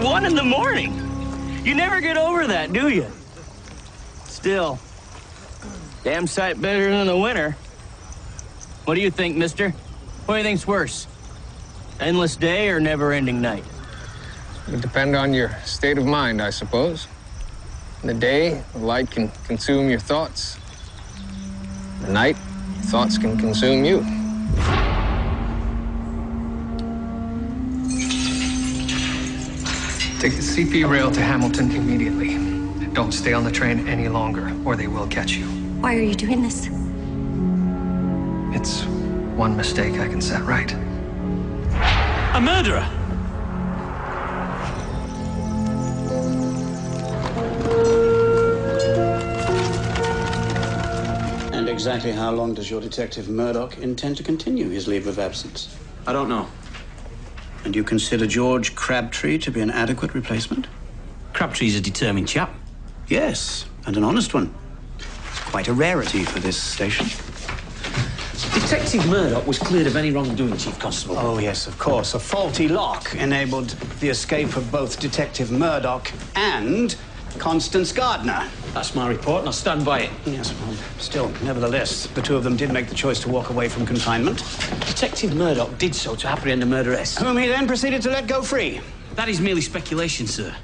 1 in the morning. You never get over that, do you? Still, damn sight better than the winter. What do you think, mister? What do you think's worse? Endless day or never-ending night? It would depend on your state of mind, I suppose. In the day, the light can consume your thoughts. In the night, thoughts can consume you. Take the CP rail to Hamilton immediately. Don't stay on the train any longer, or they will catch you. Why are you doing this? It's one mistake I can set right. A murderer! And exactly how long does your Detective Μέρντοχ intend to continue his leave of absence? I don't know. And you consider George Krábtri to be an adequate replacement? Krábtry's a determined chap. Yes, and an honest one. It's quite a rarity for this station. Detective Μέρντοχ was cleared of any wrongdoing, Chief Constable. Oh, yes, of course. A faulty lock enabled the escape of both Detective Μέρντοχ and Constance Gardner. That's my report, and I'll stand by it. Yes, well, still, nevertheless, the two of them did make the choice to walk away from confinement. Detective Μέρντοχ did so to apprehend the murderess. Whom he then proceeded to let go free. That is merely speculation, sir.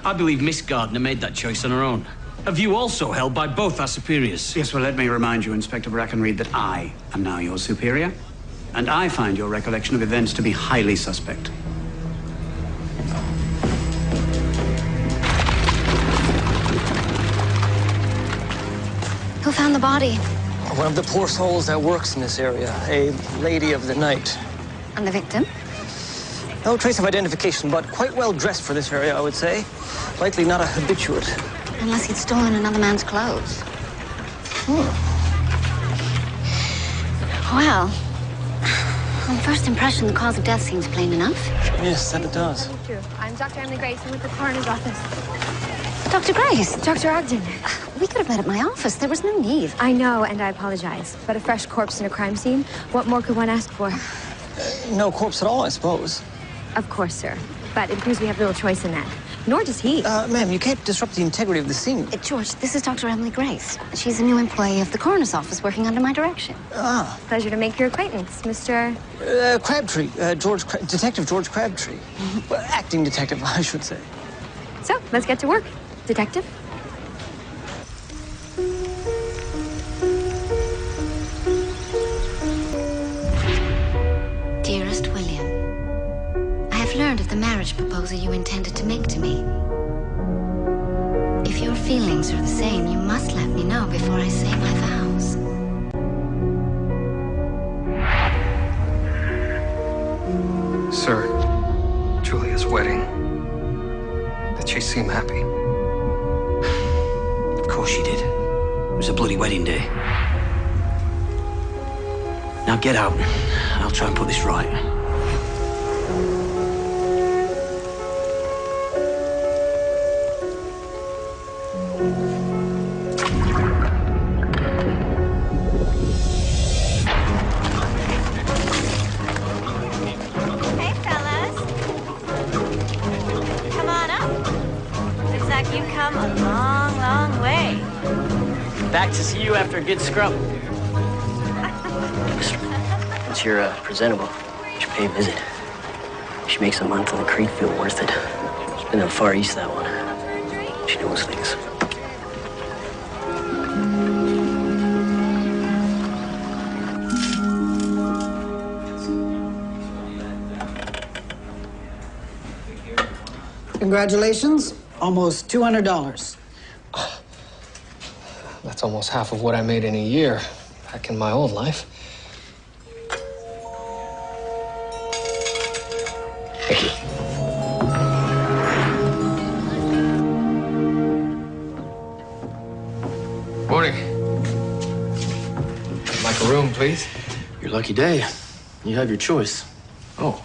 I believe Miss Gardner made that choice on her own. A view also held by both our superiors. Yes, well, let me remind you, Inspector Brackenreed, that I am now your superior, and I find your recollection of events to be highly suspect. Who found the body? One of the poor souls that works in this area, a lady of the night. And the victim? No trace of identification, but quite well dressed for this area, I would say. Likely not a habituate. Unless he'd stolen another man's clothes. Well, on first impression, the cause of death seems plain enough. Yes, that it does. Thank you. I'm Dr. Emily Grace. I'm with the coroner's office. Dr. Grace? Dr. Ogden. We could have met at my office. There was no need. I know, and I apologize. But a fresh corpse in a crime scene, what more could one ask for? No corpse at all, I suppose. Of course, sir. But it appears we have little choice in that. Nor does he. Ma'am, you can't disrupt the integrity of the scene. George, this is Dr. Emily Grace. She's a new employee of the coroner's office working under my direction. Ah. Pleasure to make your acquaintance, Mr. Krábtri. Detective George Krábtri. Well, acting detective, I should say. So, let's get to work. Detective? Dearest William, I have learned of the marriage proposal you intended to make to me. If your feelings are the same, you must let me know before I say my vows. Sir, Julia's wedding. Did she seem happy? Of course she did. It was a bloody wedding day. Now get out, and I'll try and put this right. Hey, fellas. Come on up. Looks like you've come a long, long way. Back to see you after a good scrub. Since you're presentable, you should pay a visit. She makes a month on the creek feel worth it. She's been in the Far East, that one. She knows things. Congratulations. Almost $200. That's almost half of what I made in a year back in my old life. Thank you. Morning. I'd like a room, please. Your lucky day. You have your choice. Oh,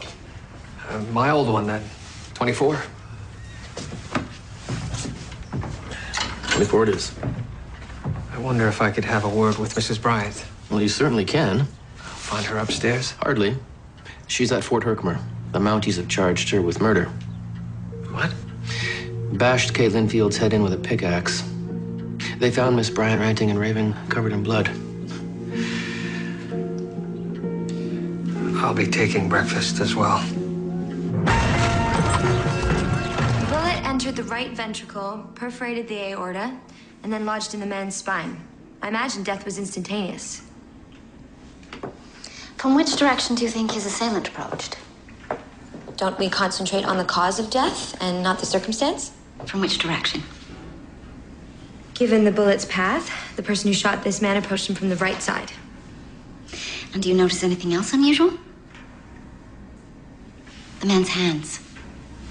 my old one then. 24. 24 it is. I wonder if I could have a word with Mrs. Bryant. Well, you certainly can. I'll find her upstairs. Hardly. She's at Fort Herkimer. The Mounties have charged her with murder. What? bashed Kate Linfield's head in with a pickaxe. They found Miss Bryant ranting and raving, covered in blood. I'll be taking breakfast as well. The bullet entered the right ventricle, perforated the aorta, and then lodged in the man's spine. I imagine death was instantaneous. From which direction do you think his assailant approached? Don't we concentrate on the cause of death and not the circumstance? From which direction? Given the bullet's path, the person who shot this man approached him from the right side. And do you notice anything else unusual? The man's hands.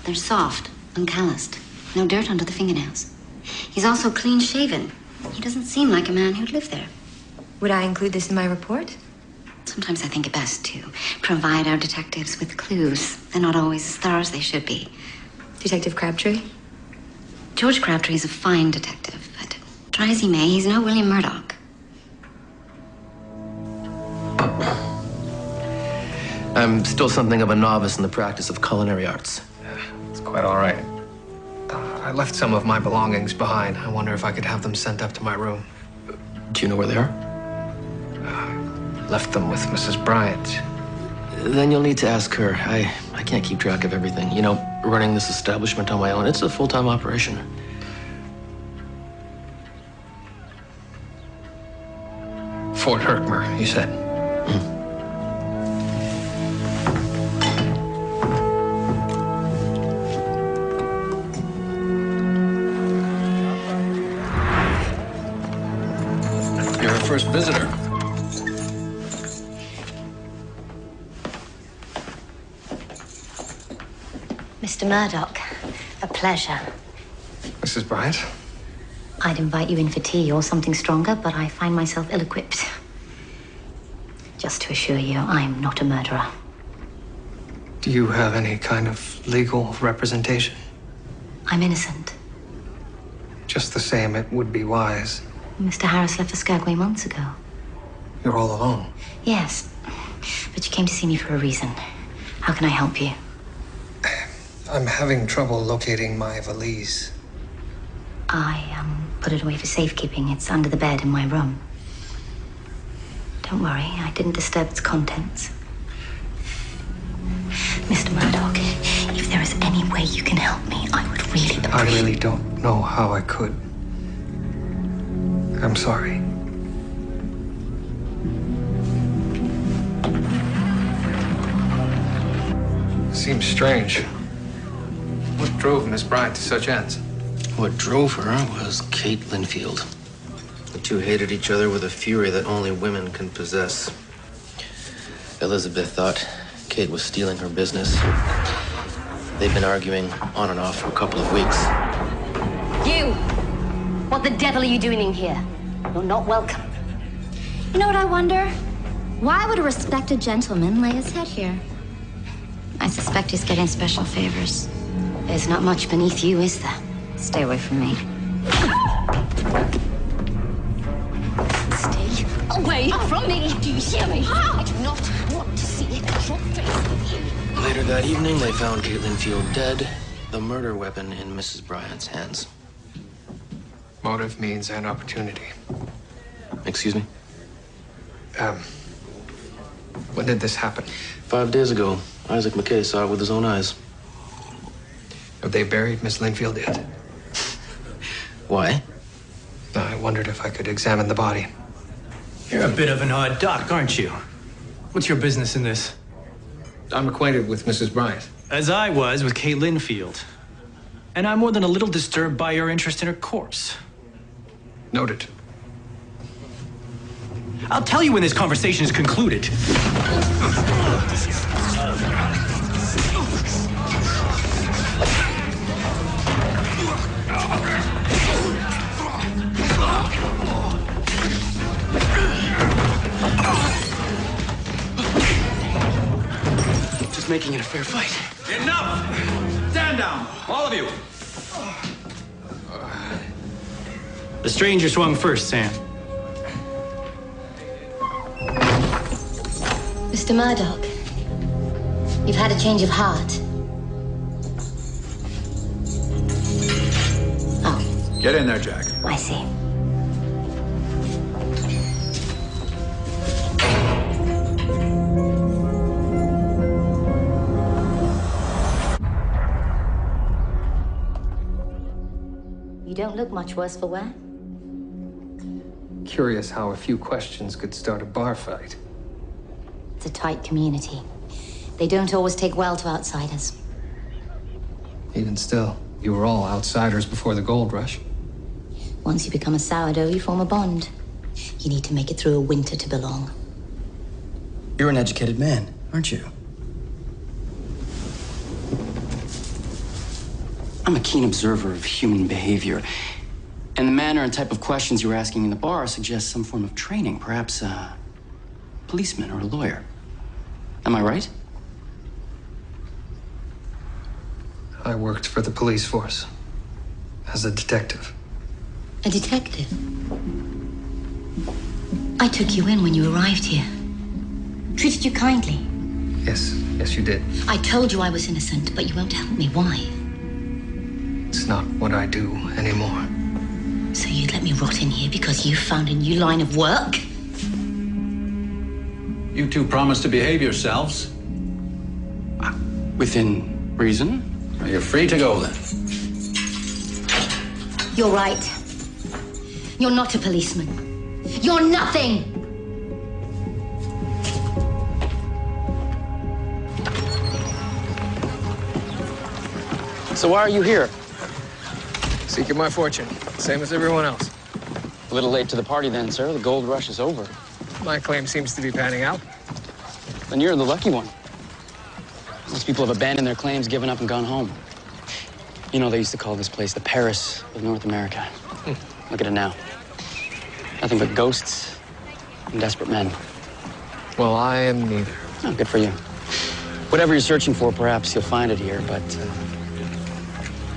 They're soft, uncalloused. No dirt under the fingernails. He's also clean-shaven. He doesn't seem like a man who'd live there. Would I include this in my report? Sometimes I think it best to provide our detectives with clues. They're not always as thorough as they should be. Detective Krábtrý? George Krábtrý is a fine detective, but try as he may, he's no William Murdoch. I'm still something of a novice in the practice of culinary arts. It's quite all right. I left some of my belongings behind. I wonder if I could have them sent up to my room. Do you know where they are? Left them with Mrs. Bryant. Then you'll need to ask her. I can't keep track of everything. You know, running this establishment on my own, it's a full-time operation. Fort Herkimer, you said? You're our first visitor. Mr. Murdoch, a pleasure. Mrs. Bryant? I'd invite you in for tea or something stronger, but I find myself ill-equipped. Just to assure you, I'm not a murderer. Do you have any kind of legal representation? I'm innocent. Just the same, it would be wise. Mr. Harris left for Skagway months ago. You're all alone? Yes, but you came to see me for a reason. How can I help you? I'm having trouble locating my valise. I put it away for safekeeping. It's under the bed in my room. Don't worry, I didn't disturb its contents. Mr. Murdoch, if there is any way you can help me, I would really appreciate it. I really don't know how I could. I'm sorry. Seems strange. What drove Miss Bryant to such ends? What drove her was Kate Linfield. The two hated each other with a fury that only women can possess. Elizabeth thought Kate was stealing her business. They've been arguing on and off for a couple of weeks. You! What the devil are you doing in here? You're not welcome. You know what I wonder? Why would a respected gentleman lay his head here? I suspect he's getting special favors. There's not much beneath you, is there? Stay away from me. Stay away from me! Do you hear me? I do not want to see your face. Later that evening, they found Kate Linfield dead, the murder weapon in Mrs. Bryant's hands. Motive means an opportunity. Excuse me? When did this happen? 5 days ago. Isaac McKay saw it with his own eyes. Have they buried Miss Linfield yet? Why? I wondered if I could examine the body. You're a bit of an odd duck, aren't you? What's your business in this? I'm acquainted with Mrs. Bryant. As I was with Kate Linfield. And I'm more than a little disturbed by your interest in her corpse. Noted. I'll tell you when this conversation is concluded. Just making it a fair fight. Enough! Stand down, all of you. The stranger swung first, Sam. Mr. Murdoch, you've had a change of heart. Get in there, Jack. I see. You don't look much worse for wear. Curious how a few questions could start a bar fight. It's a tight community. They don't always take well to outsiders. Even still, you were all outsiders before the gold rush. Once you become a sourdough, you form a bond. You need to make it through a winter to belong. You're an educated man, aren't you? I'm a keen observer of human behavior. And the manner and type of questions you were asking in the bar suggests some form of training, perhaps a policeman or a lawyer. Am I right? I worked for the police force as a detective. A detective? I took you in when you arrived here. Treated you kindly. Yes, you did. I told you I was innocent, but you won't help me. Why? It's not what I do anymore. So you'd let me rot in here because you found a new line of work? You two promised to behave yourselves. Within reason? You're free to go then. You're right. You're not a policeman. You're nothing! So why are you here? Seeking my fortune, same as everyone else. A little late to the party then, sir. The gold rush is over. My claim seems to be panning out. Then you're the lucky one. Most people have abandoned their claims, given up, and gone home. You know, they used to call this place the Paris of North America. Look at it now. Nothing but ghosts and desperate men. Well, I am neither. Oh, good for you. Whatever you're searching for, perhaps you'll find it here, but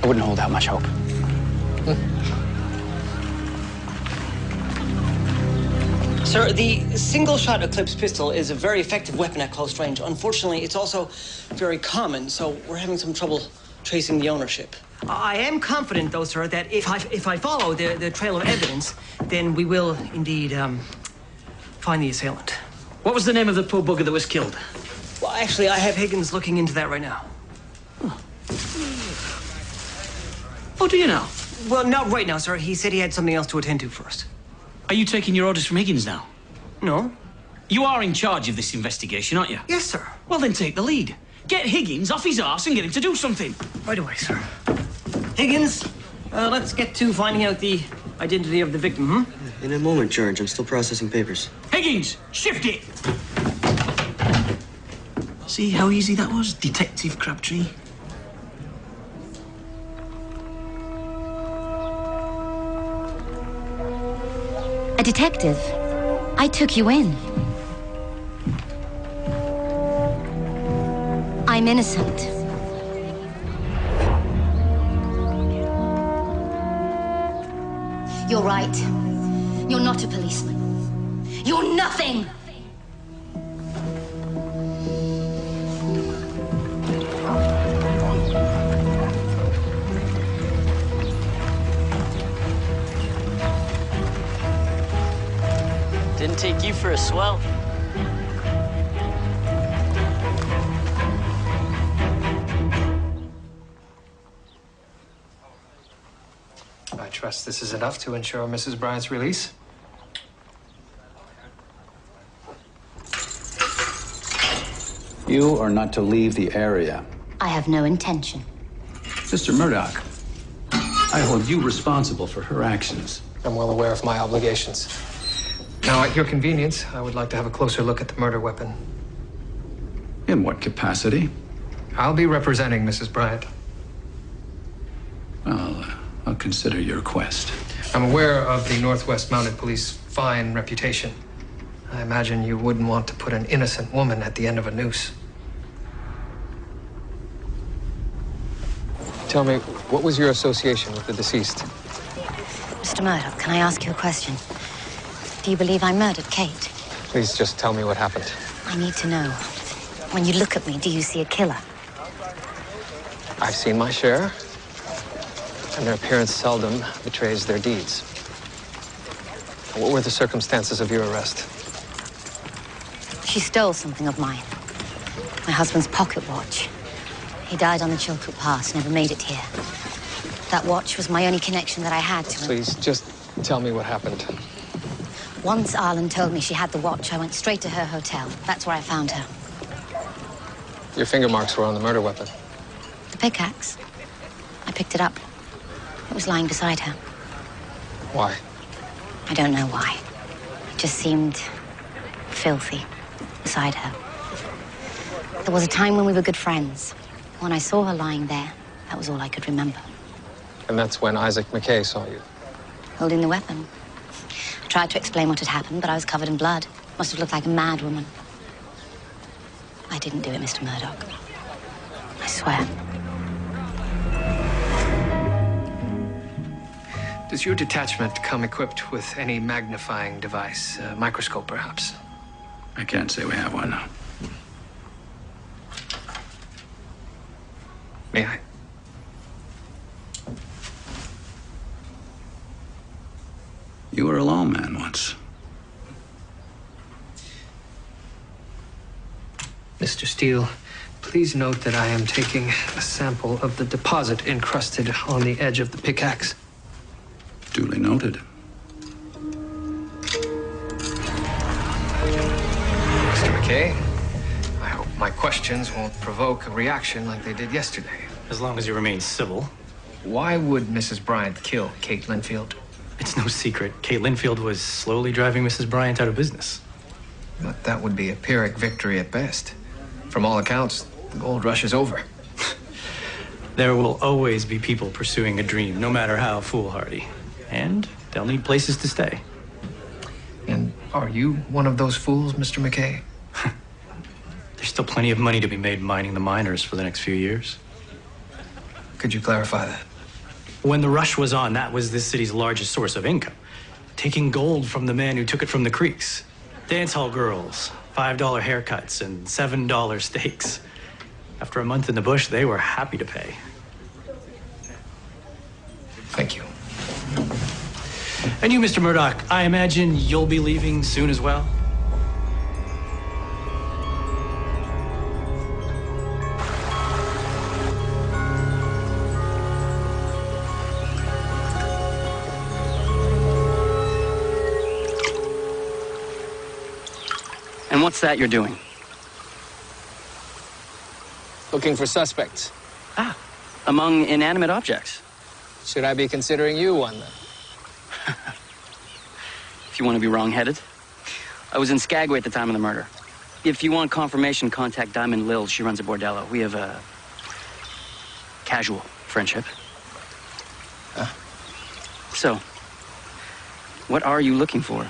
I wouldn't hold out much hope. Sir, the single-shot Eclipse pistol is a very effective weapon at close range. Unfortunately, it's also very common, so we're having some trouble tracing the ownership. I am confident, though, sir, that if I follow the trail of evidence, then we will indeed find the assailant. What was the name of the poor bugger that was killed? Well, actually, I have Higgins looking into that right now. Oh, do you now? Well, not right now, sir. He said he had something else to attend to first. Are you taking your orders from Higgins now? No. You are in charge of this investigation, aren't you? Yes, sir. Well, then take the lead. Get Higgins off his arse and get him to do something. Right away, sir. Higgins, let's get to finding out the identity of the victim, In a moment, George. I'm still processing papers. Higgins, shift it! See how easy that was, Detective Crabtree? A detective? I took you in. I'm innocent. You're right. You're not a policeman. You're nothing! Didn't take you for a swell. I trust this is enough to ensure Mrs. Bryant's release. You are not to leave the area. I have no intention. Mr. Murdoch, I hold you responsible for her actions. I'm well aware of my obligations. Now, at your convenience, I would like to have a closer look at the murder weapon. In what capacity? I'll be representing Mrs. Bryant. Well, I'll consider your request. I'm aware of the Northwest Mounted Police fine reputation. I imagine you wouldn't want to put an innocent woman at the end of a noose. Tell me, what was your association with the deceased? Mr. Murdoch, can I ask you a question? Do you believe I murdered Kate? Please just tell me what happened. I need to know. When you look at me, do you see a killer? I've seen my share. and their appearance seldom betrays their deeds. What were the circumstances of your arrest? She stole something of mine. My husband's pocket watch. He died on the Chilcoot Pass, never made it here. That watch was my only connection that I had to him. Please, just tell me what happened. Once Arlen told me she had the watch, I went straight to her hotel. That's where I found her. Your finger marks were on the murder weapon. The pickaxe. I picked it up. It was lying beside her. Why? I don't know why. It just seemed filthy beside her. There was a time when we were good friends. When I saw her lying there, that was all I could remember. And that's when Isaac McKay saw you? Holding the weapon. I tried to explain what had happened, but I was covered in blood. Must have looked like a mad woman. I didn't do it, Mr. Murdoch. I swear. Does your detachment come equipped with any magnifying device? A microscope, perhaps? I can't say we have one. May I? You were a lawman once. Mr. Steele, please note that I am taking a sample of the deposit encrusted on the edge of the pickaxe. Duly noted. Mr. McKay, I hope my questions won't provoke a reaction like they did yesterday. As long as you remain civil. Why would Mrs. Bryant kill Kate Linfield? It's no secret. Kate Linfield was slowly driving Mrs. Bryant out of business. But that would be a Pyrrhic victory at best. From all accounts, the gold rush is over. There will always be people pursuing a dream, no matter how foolhardy. And they'll need places to stay. And are you one of those fools, Mr. McKay? There's still plenty of money to be made mining the miners for the next few years. Could you clarify that? When the rush was on, that was this city's largest source of income. Taking gold from the man who took it from the creeks. Dance hall girls, $5 haircuts, and $7 steaks. After a month in the bush, they were happy to pay. Thank you. And you, Mr. Murdoch, I imagine you'll be leaving soon as well? And what's that you're doing? Looking for suspects. Ah, among inanimate objects. Should I be considering you one, then? If you want to be wrong-headed. I was in Skagway at the time of the murder. If you want confirmation, contact Diamond Lil. She runs a bordello. We have a casual friendship. Huh? So, what are you looking for?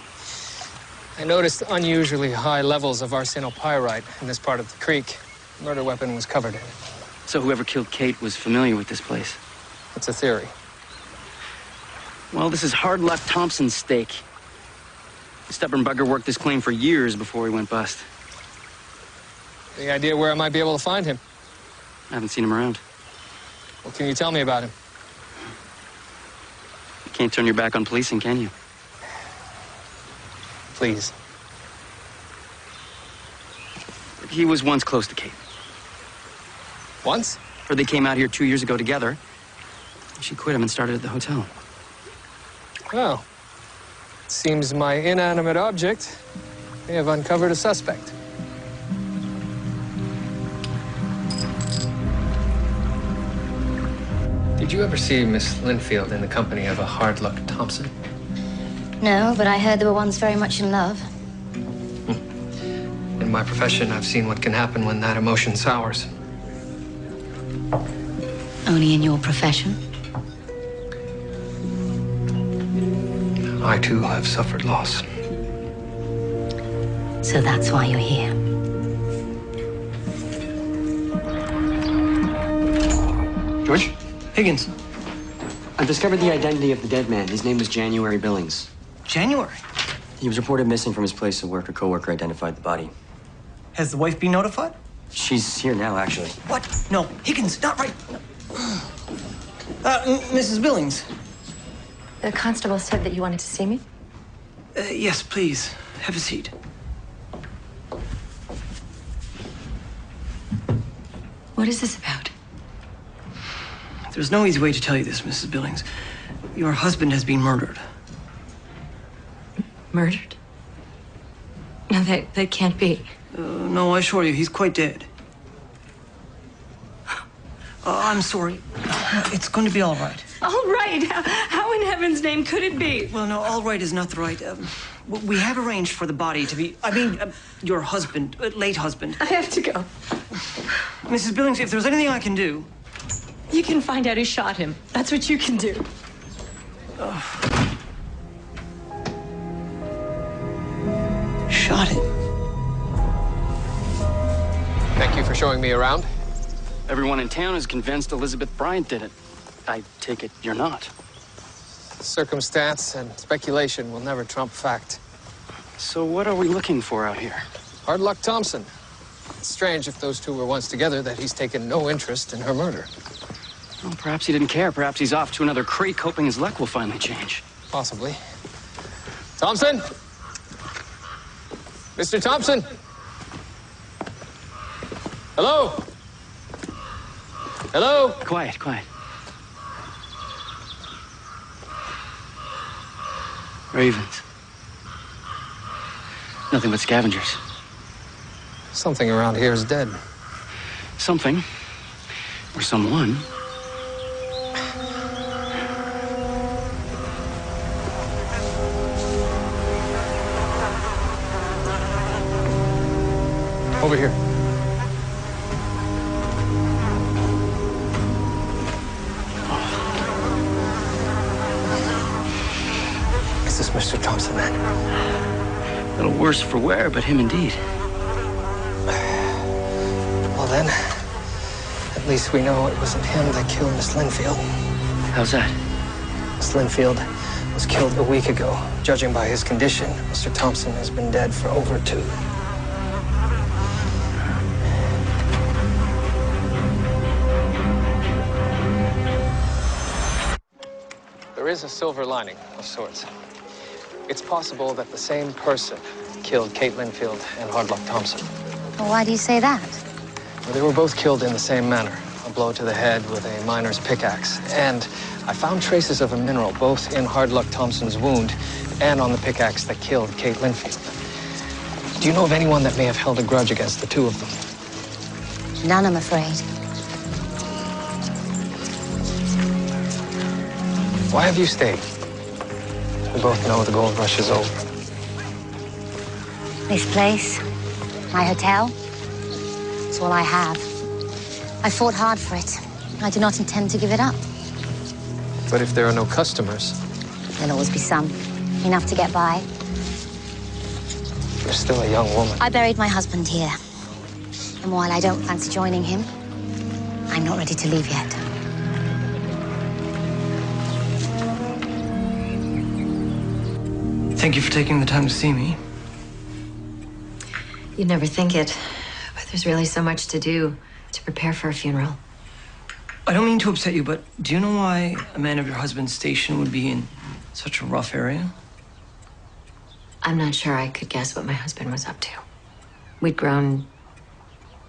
I noticed unusually high levels of arsenopyrite in this part of the creek. The murder weapon was covered in it. So whoever killed Kate was familiar with this place? It's a theory. Well, this is Hard Luck Thompson's stake. The stubborn bugger worked this claim for years before he went bust. Any idea where I might be able to find him? I haven't seen him around. What can you tell me about him? You can't turn your back on policing, can you? Please. He was once close to Kate. Once? Or they came out here 2 years ago together. She quit him and started at the hotel. Well, it seems my inanimate object may have uncovered a suspect. Did you ever see Miss Linfield in the company of a Hard Luck Thompson? No, but I heard they were once very much in love. In my profession, I've seen what can happen when that emotion sours. Only in your profession? I, too, have suffered loss. So that's why you're here. George? Higgins. I've discovered the identity of the dead man. His name was January Billings. January? He was reported missing from his place of work. A coworker identified the body. Has the wife been notified? She's here now, actually. What? No, Higgins, not right. Mrs. Billings. The constable said that you wanted to see me? Yes, please. Have a seat. What is this about? There's no easy way to tell you this, Mrs. Billings. Your husband has been murdered. Murdered? No, that can't be. No, I assure you, he's quite dead. I'm sorry. It's going to be all right. All right? How in heaven's name could it be? Well, no, all right is not the right. We have arranged for the body to be... your husband, late husband. I have to go. Mrs. Billings, if there's anything I can do... You can find out who shot him. That's what you can do. Shot him? Thank you for showing me around. Everyone in town is convinced Elizabeth Bryant did it. I take it you're not. Circumstance and speculation will never trump fact. So what are we looking for out here? Hard Luck Thompson. It's strange if those two were once together that he's taken no interest in her murder. Well, perhaps he didn't care. Perhaps he's off to another creek, hoping his luck will finally change. Possibly. Thompson? Mr. Thompson? Hello? Hello? Quiet, quiet. Ravens. Nothing but scavengers. Something around here is dead. Something. Or someone. Over here. Is this Mr. Thompson, then? A little worse for wear, but him indeed. Well, then, at least we know it wasn't him that killed Miss Linfield. How's that? Miss Linfield was killed a week ago. Judging by his condition, Mr. Thompson has been dead for over 2. There is a silver lining of sorts. It's possible that the same person killed Kate Linfield and Hard Luck Thompson. Well, why do you say that? Well, they were both killed in the same manner. A blow to the head with a miner's pickaxe. And I found traces of a mineral both in Hard Luck Thompson's wound and on the pickaxe that killed Kate Linfield. Do you know of anyone that may have held a grudge against the two of them? None, I'm afraid. Why have you stayed? We both know the gold rush is over. This place, my hotel, it's all I have. I fought hard for it. I do not intend to give it up. But if there are no customers... There'll always be some. Enough to get by. You're still a young woman. I buried my husband here. And while I don't fancy joining him, I'm not ready to leave yet. Thank you for taking the time to see me. You'd never think it, but there's really so much to do to prepare for a funeral. I don't mean to upset you, but do you know why a man of your husband's station would be in such a rough area? I'm not sure I could guess what my husband was up to. We'd grown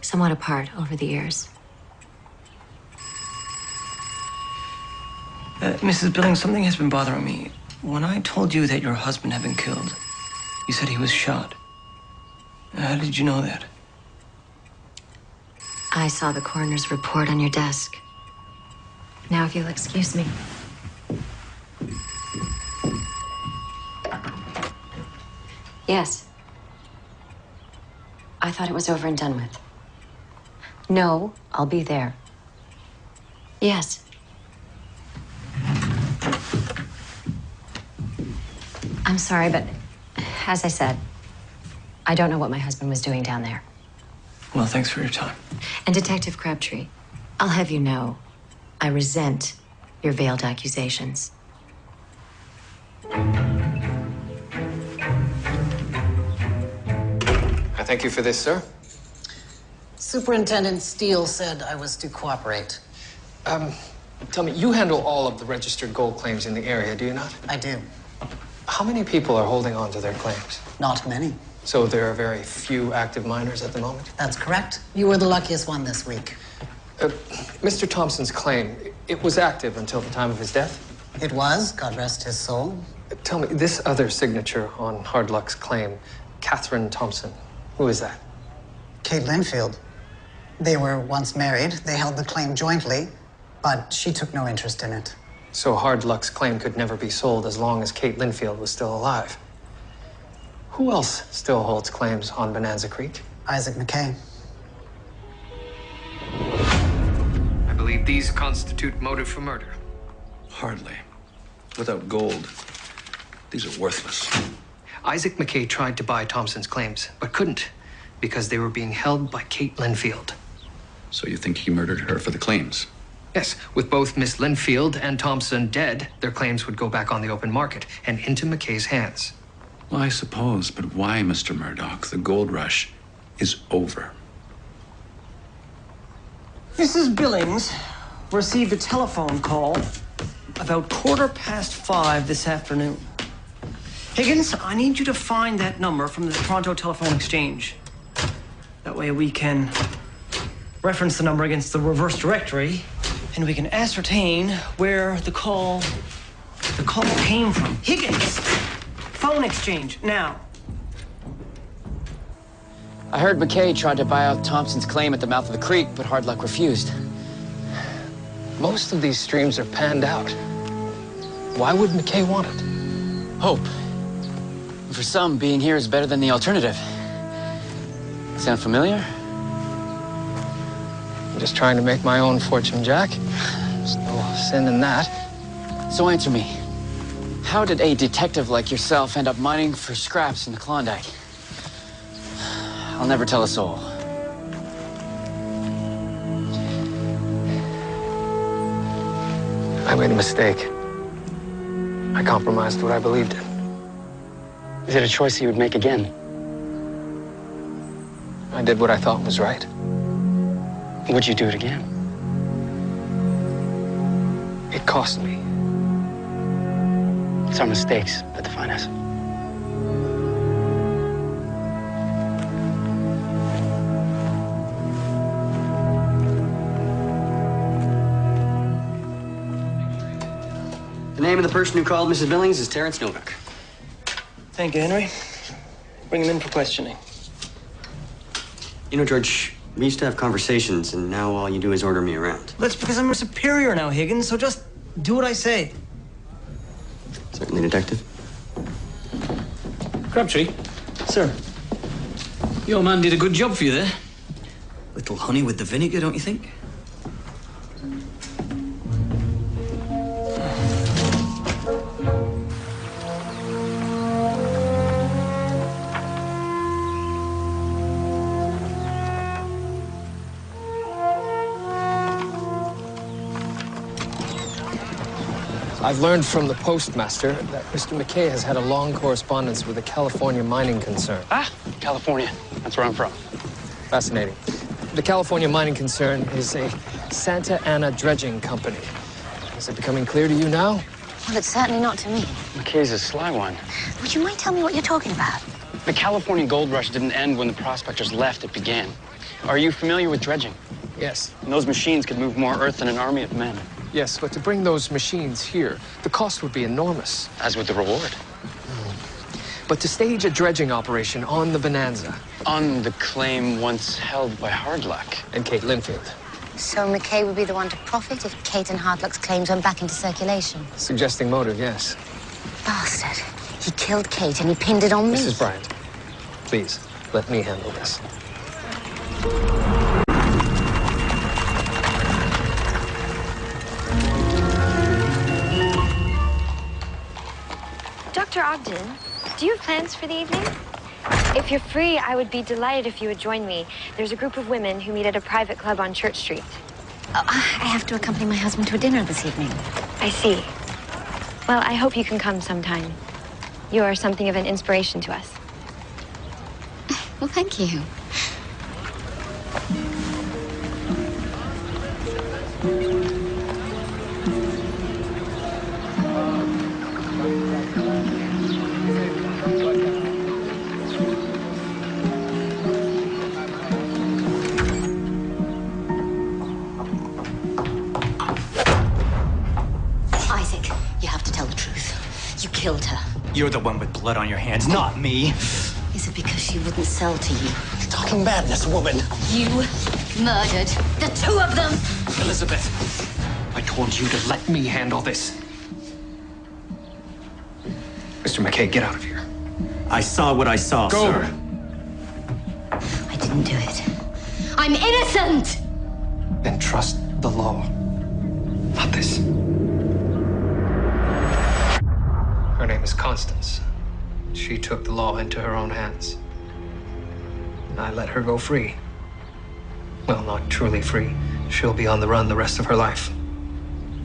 somewhat apart over the years. Mrs. Billings, something has been bothering me. When I told you that your husband had been killed, you said he was shot. How did you know that? I saw the coroner's report on your desk. Now, if you'll excuse me. Yes. I thought it was over and done with. No, I'll be there. Yes. I'm sorry, but as I said, I don't know what my husband was doing down there. Well, thanks for your time. And Detective Krábtri, I'll have you know, I resent your veiled accusations. I thank you for this, sir. Superintendent Steele said I was to cooperate. Tell me, you handle all of the registered gold claims in the area, do you not? I do. How many people are holding on to their claims? Not many. So there are very few active miners at the moment? That's correct. You were the luckiest one this week. Mr. Thompson's claim, it was active until the time of his death? It was, God rest his soul. Tell me, this other signature on Hard Luck's claim, Catherine Thompson, who is that? Kate Linfield. They were once married. They held the claim jointly, but she took no interest in it. So Hard Luck's claim could never be sold as long as Kate Linfield was still alive. Who else still holds claims on Bonanza Creek? Isaac McKay. I believe these constitute motive for murder. Hardly. Without gold, these are worthless. Isaac McKay tried to buy Thompson's claims, but couldn't because they were being held by Kate Linfield. So you think he murdered her for the claims? Yes, with both Miss Linfield and Thompson dead, their claims would go back on the open market and into McKay's hands. Well, I suppose, but why, Mr. Murdoch? The gold rush is over. Mrs. Billings received a telephone call about 5:15 this afternoon. Higgins, I need you to find that number from the Toronto Telephone Exchange. That way we can reference the number against the reverse directory, and we can ascertain where the call came from. Higgins! Phone exchange, now. I heard McKay tried to buy out Thompson's claim at the mouth of the creek, but Hard Luck refused. Most of these streams are panned out. Why would McKay want it? Hope. For some, being here is better than the alternative. Sound familiar? I'm just trying to make my own fortune, Jack. There's no sin in that. So answer me. How did a detective like yourself end up mining for scraps in the Klondike? I'll never tell a soul. I made a mistake. I compromised what I believed in. Is it a choice you would make again? I did what I thought was right. Would you do it again? It cost me. It's our mistakes that define us. The name of the person who called Mrs. Billings is Terrence Novak. Thank you, Henry. Bring him in for questioning. You know, George, we used to have conversations, and now all you do is order me around. That's because I'm your superior now, Higgins, so just do what I say. Certainly, Detective. Krábtri, Sir. your man did a good job for you there. Little honey with the vinegar, don't you think? I've learned from the postmaster that Mr. McKay has had a long correspondence with a California mining concern. Ah, California. That's where I'm from. Fascinating. The California mining concern is a Santa Ana dredging company. Is it becoming clear to you now? Well, it's certainly not to me. McKay's a sly one. Would you mind telling me what you're talking about? The California gold rush didn't end when the prospectors left, it began. Are you familiar with dredging? Yes. And those machines could move more earth than an army of men. Yes, but to bring those machines here, the cost would be enormous. As would the reward. But to stage a dredging operation on the Bonanza. On the claim once held by Hard Luck. And Kate Linfield. So McKay would be the one to profit if Kate and Hard Luck's claims went back into circulation? Suggesting motive, yes. Bastard. He killed Kate and he pinned it on me. Mrs. Bryant, please, let me handle this. Dr. Ogden, do you have plans for the evening? If you're free, I would be delighted if you would join me. There's a group of women who meet at a private club on Church Street. Oh, I have to accompany my husband to a dinner this evening. I see. Well, I hope you can come sometime. You are something of an inspiration to us. Well, thank you. You killed her. You're the one with blood on your hands, not me. Is it because she wouldn't sell to you? You're talking madness, woman. You murdered the two of them. Elizabeth, I told you to let me handle this. Mr. McKay, get out of here. I saw what I saw, Go. sir. I didn't do it. I'm innocent! Then trust the law. Not this. Her name is Constance. She took the law into her own hands. And I let her go free. Well, not truly free. She'll be on the run the rest of her life.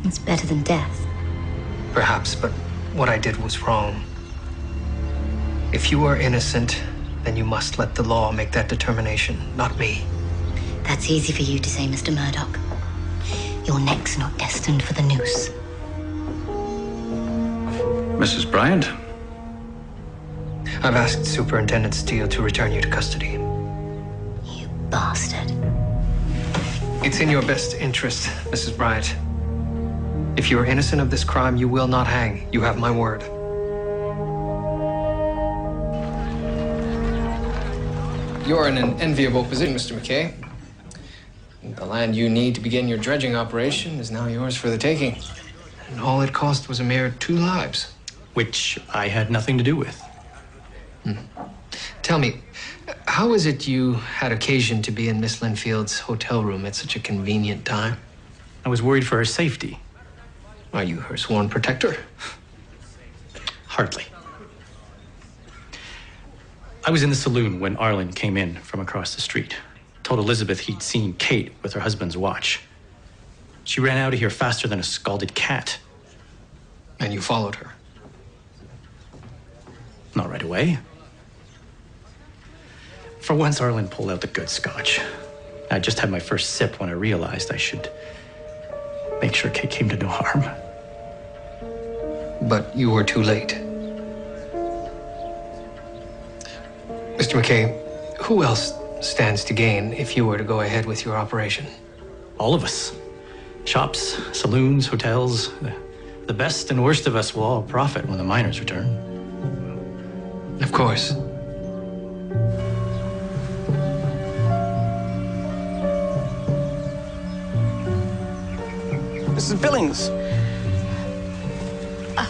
It's better than death. Perhaps, but what I did was wrong. If you are innocent, then you must let the law make that determination, not me. That's easy for you to say, Mr. Murdoch. Your neck's not destined for the noose. Mrs. Bryant? I've asked Superintendent Steele to return you to custody. You bastard. It's in your best interest, Mrs. Bryant. If you are innocent of this crime, you will not hang. You have my word. You're in an enviable position, Mr. McKay. The land you need to begin your dredging operation is now yours for the taking. And all it cost was a mere 2 lives. Which I had nothing to do with. Tell me, how is it you had occasion to be in Miss Linfield's hotel room at such a convenient time? I was worried for her safety. Are you her sworn protector? Hardly. I was in the saloon when Arlen came in from across the street. Told Elizabeth he'd seen Kate with her husband's watch. She ran out of here faster than a scalded cat. And you followed her? Not right away. For once, Arlen pulled out the good scotch. I just had my first sip when I realized I should make sure Kate came to no harm. But you were too late. Mr. McKay, who else stands to gain if you were to go ahead with your operation? All of us. Shops, saloons, hotels. The best and worst of us will all profit when the miners return. Of course. Mrs. Billings. I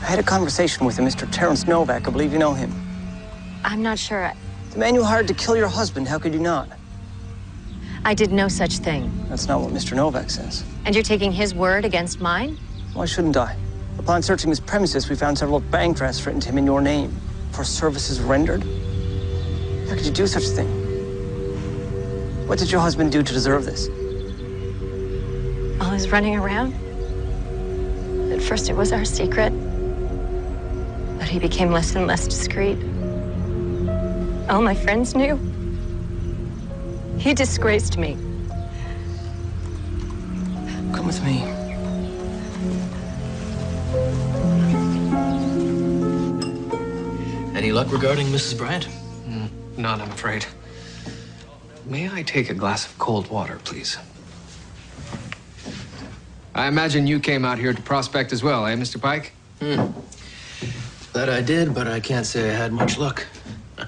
had a conversation with a Mr. Terrence Novak. I believe you know him. I'm not sure. The man you hired to kill your husband. How could you not? I did no such thing. That's not what Mr. Novak says. And you're taking his word against mine? Why shouldn't I? Upon searching his premises, we found several bank drafts written to him in your name for services rendered. How could you do such a thing? What did your husband do to deserve this? While I was running around. At first it was our secret. But he became less and less discreet. All my friends knew. He disgraced me. Come with me. Any luck regarding Mrs. Bryant? None, I'm afraid. May I take a glass of cold water, please? I imagine you came out here to prospect as well, eh, Mr. Pike? That I did, but I can't say I had much luck. You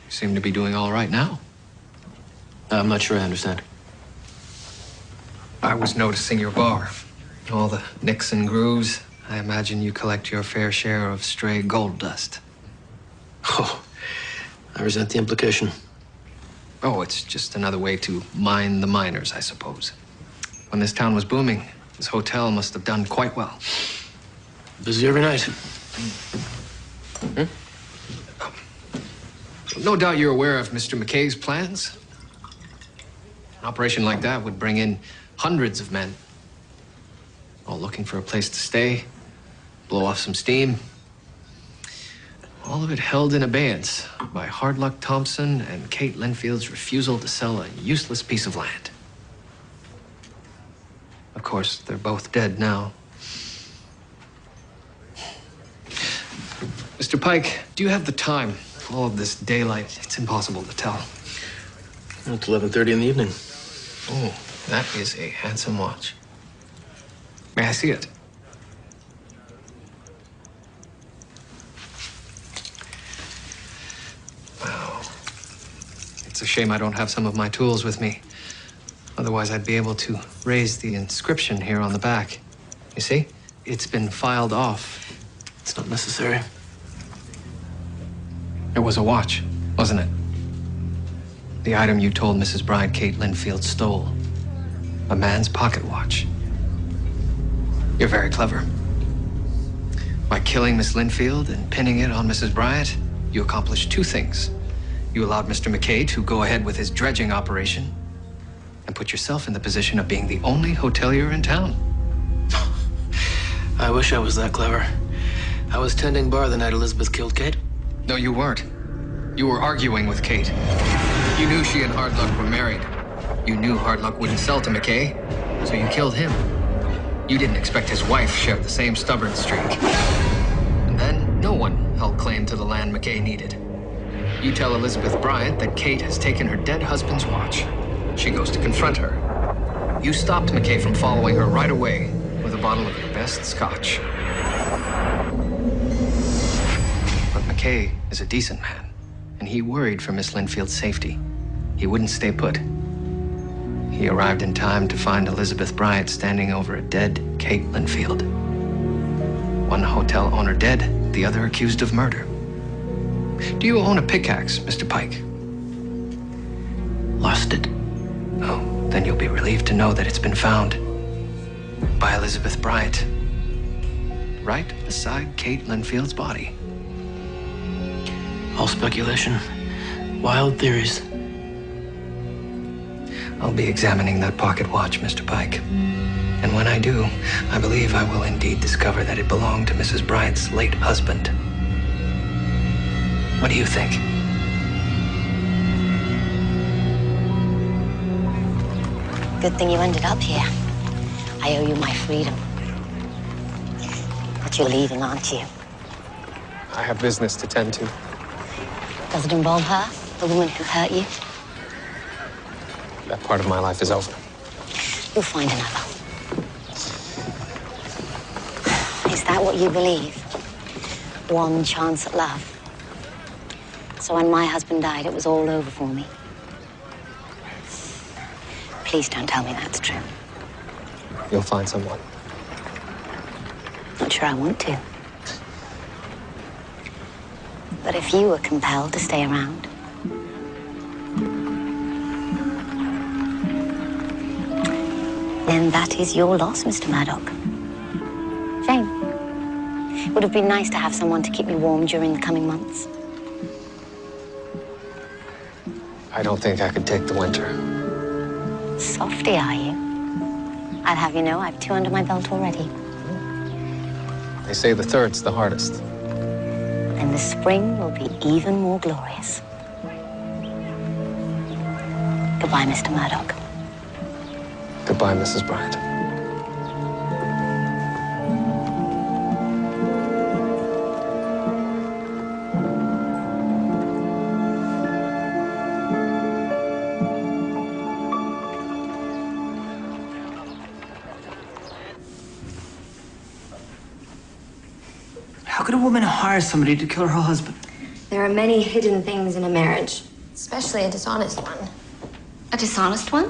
seem to be doing all right now. I'm not sure I understand. I was noticing your bar. All the nicks and grooves. I imagine you collect your fair share of stray gold dust. Oh, I resent the implication. Oh, it's just another way to mine the miners, I suppose. When this town was booming, this hotel must have done quite well. Busy every night. No doubt you're aware of Mr. McKay's plans. An operation like that would bring in hundreds of men, all looking for a place to stay, blow off some steam. All of it held in abeyance by Hard Luck Thompson and Kate Linfield's refusal to sell a useless piece of land. Of course, they're both dead now. Mr. Pike, do you have the time? All of this daylight, it's impossible to tell. It's 11:30 in the evening. Oh, that is a handsome watch. May I see it? It's a shame I don't have some of my tools with me. Otherwise, I'd be able to raise the inscription here on the back. You see? It's been filed off. It's not necessary. It was a watch, wasn't it? The item you told Mrs. Bride Kate Linfield stole. A man's pocket watch. You're very clever. By killing Miss Linfield and pinning it on Mrs. Bryant, you accomplished two things. You allowed Mr. McKay to go ahead with his dredging operation and put yourself in the position of being the only hotelier in town. I wish I was that clever. I was tending bar the night Elizabeth killed Kate. No, you weren't. You were arguing with Kate. You knew she and Hardluck were married. You knew Hardluck wouldn't sell to McKay, so you killed him. You didn't expect his wife shared the same stubborn streak. And then no one held claim to the land McKay needed. You tell Elizabeth Bryant that Kate has taken her dead husband's watch. She goes to confront her. You stopped McKay from following her right away with a bottle of your best scotch. But McKay is a decent man, and he worried for Miss Linfield's safety. He wouldn't stay put. He arrived in time to find Elizabeth Bryant standing over a dead Kate Linfield. One hotel owner dead, the other accused of murder. Do you own a pickaxe, Mr. Pike? Lost it. Oh, then you'll be relieved to know that it's been found by Elizabeth Bryant, right beside Kate Linfield's body. All speculation. Wild theories. I'll be examining that pocket watch, Mr. Pike. And when I do, I believe I will indeed discover that it belonged to Mrs. Bryant's late husband. What do you think? Good thing you ended up here. I owe you my freedom. But you're leaving, aren't you? I have business to tend to. Does it involve her, the woman who hurt you? That part of my life is over. You'll find another. Is that what you believe? One chance at love. So when my husband died, it was all over for me. Please don't tell me that's true. You'll find someone. Not sure I want to. But if you were compelled to stay around, then that is your loss, Mr. Murdoch. Shame. It would have been nice to have someone to keep me warm during the coming months. I don't think I could take the winter. Softy, are you? I'll have you know I've 2 under my belt already. They say the third's the hardest. And the spring will be even more glorious. Goodbye, Mr. Murdoch. Goodbye, Mrs. Bryant. How could a woman hire somebody to kill her husband? There are many hidden things in a marriage, especially a dishonest one. A dishonest one?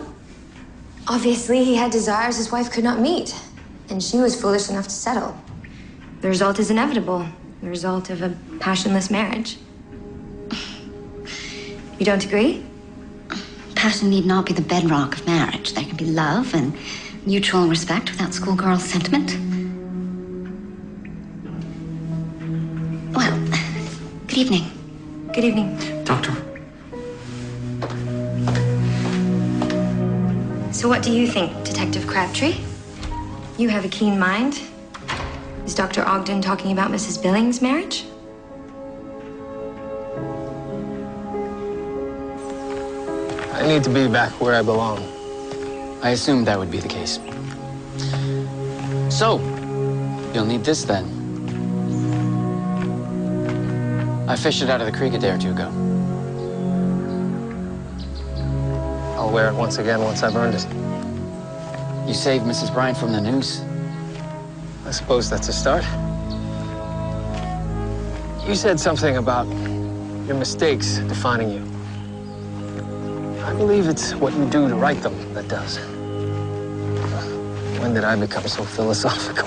Obviously, he had desires his wife could not meet, and she was foolish enough to settle. The result is inevitable, the result of a passionless marriage. You don't agree? Passion need not be the bedrock of marriage. There can be love and mutual respect without schoolgirl sentiment. Well, good evening. Good evening. Doctor. So what do you think, Detective Crabbtree? You have a keen mind. Is Dr. Ogden talking about Mrs. Billings' marriage? I need to be back where I belong. I assumed that would be the case. So, you'll need this then. I fished it out of the creek a day or two ago. I'll wear it once again once I've earned it. You saved Mrs. Bryant from the noose. I suppose that's a start. You said something about your mistakes defining you. I believe it's what you do to write them that does. When did I become so philosophical?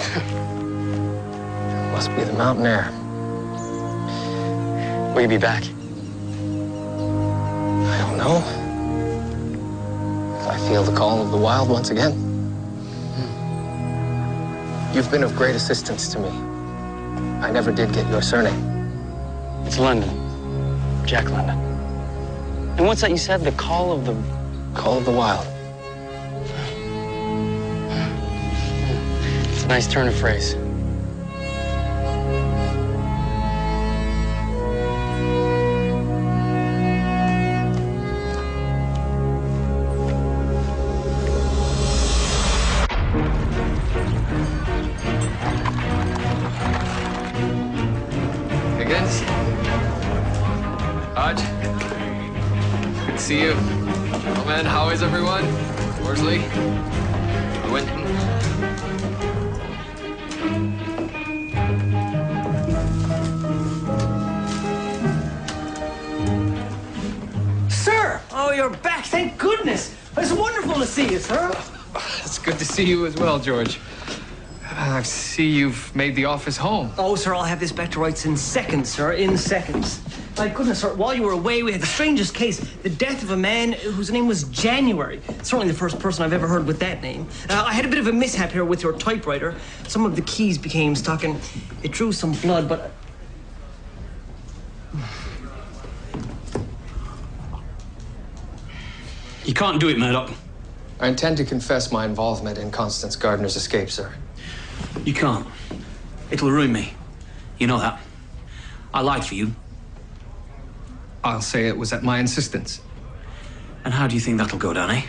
Must be the mountain air. Will you be back? I don't know. If I feel the call of the wild once again. You've been of great assistance to me. I never did get your surname. It's London. Jack London. And what's that you said? The call of the... Call of the wild. It's a nice turn of phrase. See you. Oh man, how is everyone? Worsley? Winton? Sir! Oh, you're back. Thank goodness. It's wonderful to see you, sir. It's good to see you as well, George. I see you've made the office home. Oh, sir, I'll have this back to rights in seconds, sir. In seconds. My goodness, sir, while you were away, we had the strangest case. The death of a man whose name was January. Certainly the first person I've ever heard with that name. I had a bit of a mishap here with your typewriter. Some of the keys became stuck and it drew some blood, but... You can't do it, Murdoch. I intend to confess my involvement in Constance Gardner's escape, sir. You can't. It'll ruin me. You know that. I lied for you. I'll say it was at my insistence. And how do you think that'll go down, eh?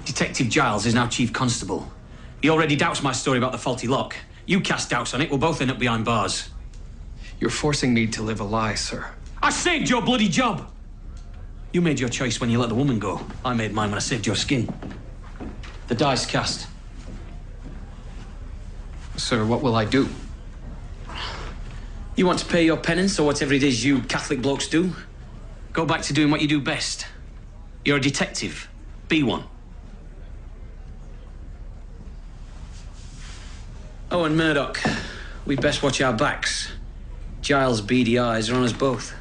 Detective Giles is now chief constable. He already doubts my story about the faulty lock. You cast doubts on it, we'll both end up behind bars. You're forcing me to live a lie, sir. I saved your bloody job! You made your choice when you let the woman go. I made mine when I saved your skin. The die's cast. Sir, what will I do? You want to pay your penance or whatever it is you Catholic blokes do? Go back to doing what you do best. You're a detective. Be one. Oh, and Murdoch, we'd best watch our backs. Giles' beady eyes are on us both.